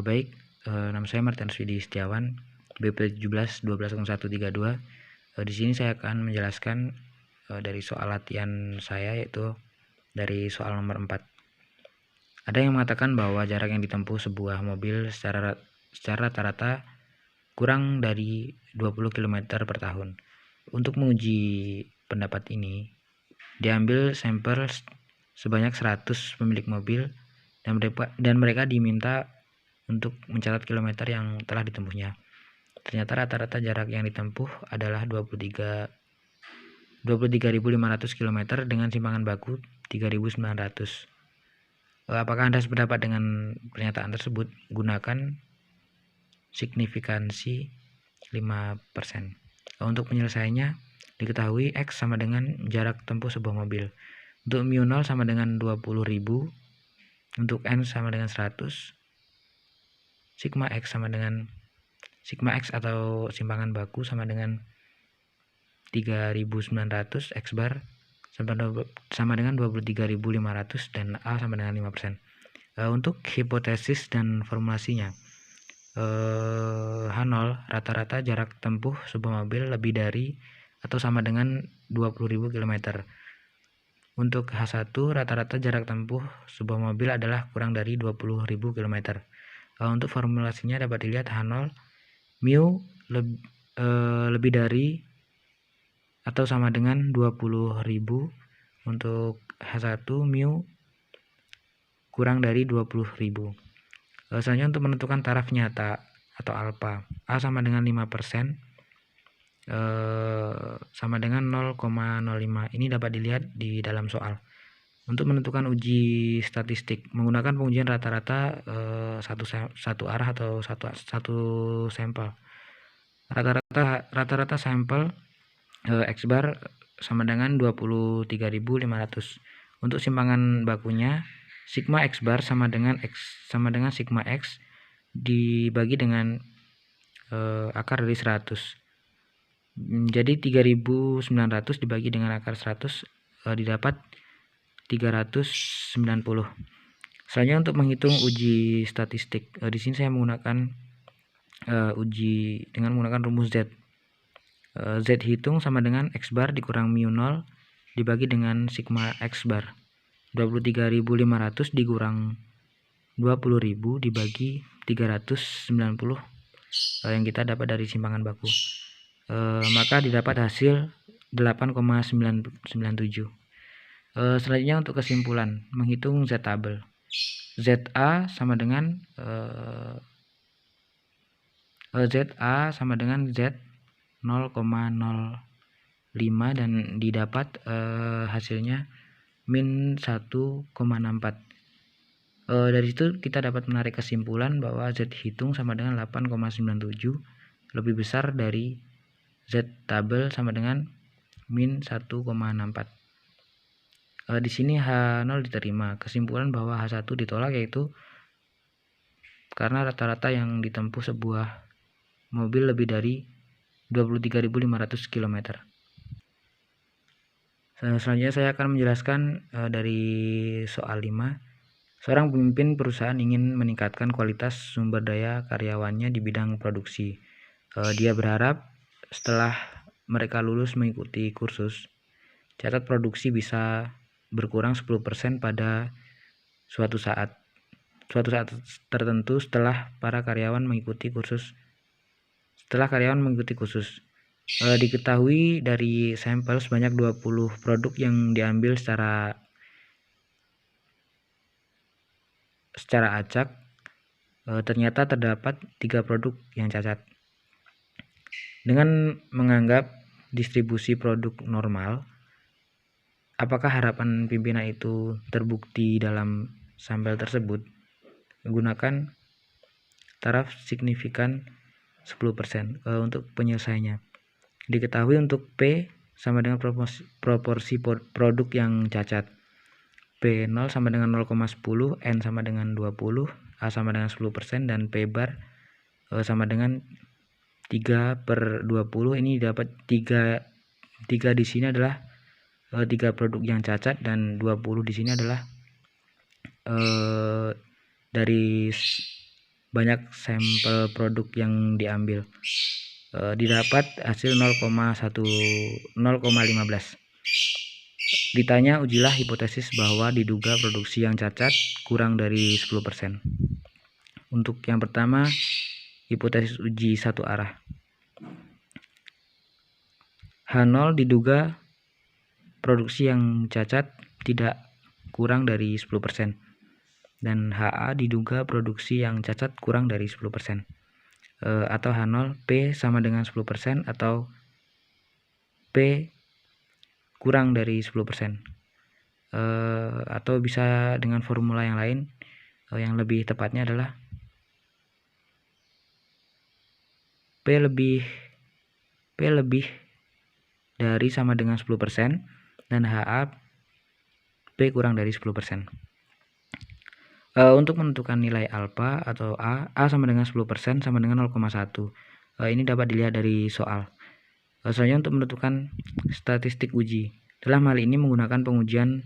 Baik, nama saya Martinus Widi Setiawan, BP 17 12 01 32. Di sini saya akan menjelaskan dari soal latihan saya, yaitu dari soal nomor 4. Ada yang mengatakan bahwa jarak yang ditempuh sebuah mobil secara rata-rata kurang dari 20 km per tahun. Untuk menguji pendapat ini, diambil sampel sebanyak 100 pemilik mobil dan mereka diminta untuk mencatat kilometer yang telah ditempuhnya. Ternyata rata-rata jarak yang ditempuh adalah 23.500 km dengan simpangan baku 3.900. Apakah Anda sependapat dengan pernyataan tersebut? Gunakan signifikansi 5%. Untuk penyelesaiannya, diketahui X sama dengan jarak tempuh sebuah mobil. Untuk mu0 sama dengan 20.000, untuk N sama dengan 100, sigma X sama dengan sigma X atau simpangan baku sama dengan 3.900 X bar sama dengan 23.500 dan A sama dengan 5%. Untuk hipotesis dan formulasinya, H0 rata-rata jarak tempuh sebuah mobil lebih dari atau sama dengan 20.000 km. Untuk H1 rata-rata jarak tempuh sebuah mobil adalah kurang dari 20.000 km. Untuk formulasinya dapat dilihat H0 mu lebih dari atau sama dengan 20.000. Untuk H1 mu kurang dari 20.000. Selanjutnya untuk menentukan taraf nyata atau alfa, A sama dengan 5%, sama dengan 0,05. Ini dapat dilihat di dalam soal. Untuk menentukan uji statistik menggunakan pengujian rata-rata satu arah atau satu sampel. Rata-rata sampel X bar sama dengan 23.500. Untuk simpangan bakunya, sigma X bar sama dengan sigma X dibagi dengan akar dari 100. Jadi 3.900 dibagi dengan akar 100 didapat 390. Selanjutnya untuk menghitung uji statistik, di sini saya menggunakan uji dengan menggunakan rumus Z. Z hitung sama dengan X bar dikurang mu0 dibagi dengan sigma X bar. 23.500 dikurang 20.000 dibagi 390 yang kita dapat dari simpangan baku. Maka didapat hasil 8,997. Selanjutnya untuk kesimpulan, menghitung Z tabel. ZA sama dengan Z 0,05 dan didapat hasilnya min 1,64. Dari situ kita dapat menarik kesimpulan bahwa Z hitung sama dengan 8,97 lebih besar dari Z tabel sama dengan min 1,64. Di sini H0 diterima. Kesimpulan bahwa H1 ditolak yaitu karena rata-rata yang ditempuh sebuah mobil lebih dari 23.500 km. Selanjutnya saya akan menjelaskan dari soal 5. Seorang pemimpin perusahaan ingin meningkatkan kualitas sumber daya karyawannya di bidang produksi. Dia berharap setelah mereka lulus mengikuti kursus, catat produksi bisa berkurang 10% pada suatu saat tertentu setelah karyawan mengikuti kursus. Diketahui dari sampel sebanyak 20 produk yang diambil secara acak, ternyata terdapat 3 produk yang cacat. Dengan menganggap distribusi produk normal, apakah harapan pimpinan itu terbukti dalam sampel tersebut? Gunakan taraf signifikan 10%. Untuk penyelesaiannya, diketahui untuk P sama dengan proporsi produk yang cacat. P0 sama dengan 0,10, N sama dengan 20, A sama dengan 10%, dan P bar sama dengan 3/20. Ini dapat 3 di sini adalah 3 produk yang cacat dan 20 di sini adalah dari banyak sampel produk yang diambil. Didapat hasil 0,15. Ditanya, ujilah hipotesis bahwa diduga produksi yang cacat kurang dari 10%. Untuk yang pertama, hipotesis uji satu arah. H0 diduga produksi yang cacat tidak kurang dari 10%. Dan HA diduga produksi yang cacat kurang dari 10%. Atau H0 P sama dengan 10% atau P kurang dari 10%. Atau bisa dengan formula yang lain, yang lebih tepatnya adalah P lebih dari sama dengan 10% dan HA P kurang dari 10%. Untuk menentukan nilai alfa atau A sama dengan 10% sama dengan 0,1. Ini dapat dilihat dari soal. Selanjutnya untuk menentukan statistik uji. Dalam hal ini menggunakan pengujian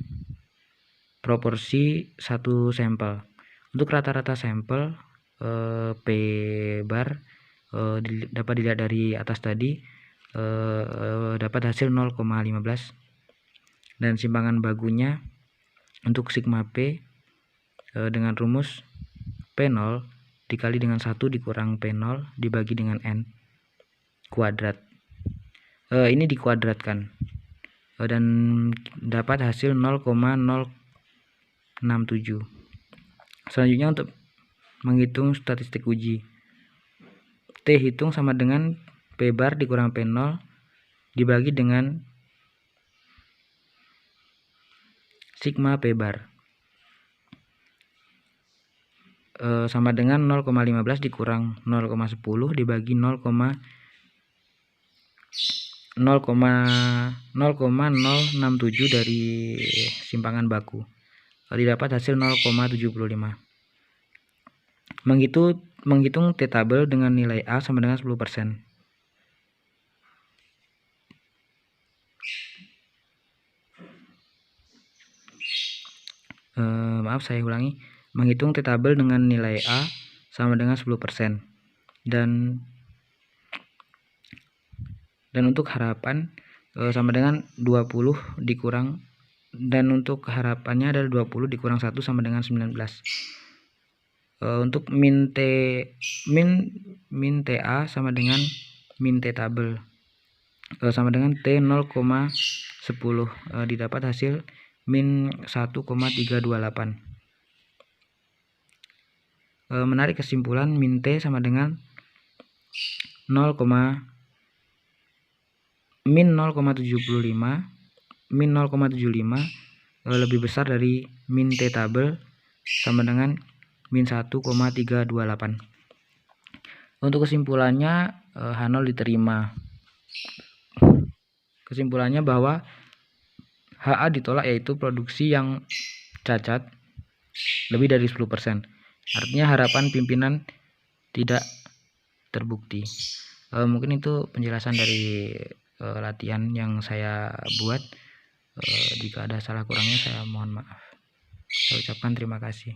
proporsi satu sampel. Untuk rata-rata sampel P bar dapat dilihat dari atas tadi, dapat hasil 0,15 dan simpangan bagunya untuk sigma P dengan rumus P0 dikali dengan 1 dikurang P0 dibagi dengan N kuadrat. Ini dikuadratkan dan dapat hasil 0,067. Selanjutnya untuk menghitung statistik uji. T hitung sama dengan P bar dikurang P0 dibagi dengan sigma P bar. Sama dengan 0,15 dikurang 0,10 dibagi 0,067 dari simpangan baku. Didapat hasil 0,75. Menghitung T tabel dengan nilai A sama dengan 10%. Maaf, saya ulangi. Menghitung T tabel dengan nilai A sama dengan 10%. Dan untuk harapan sama dengan 20 dikurang, dan untuk harapannya adalah 20 dikurang 1 sama dengan 19. Untuk min TA sama dengan min T tabel sama dengan T 0,10. Didapat hasil min 1,328. Menarik kesimpulan, min T sama dengan min 0,75 lebih besar dari min T tabel sama dengan min 1,328. Untuk kesimpulannya, H0 diterima. Kesimpulannya bahwa HA ditolak, yaitu produksi yang cacat lebih dari 10%. Artinya harapan pimpinan tidak terbukti. Mungkin itu penjelasan dari latihan yang saya buat. Jika ada salah kurangnya saya mohon maaf. Saya ucapkan terima kasih.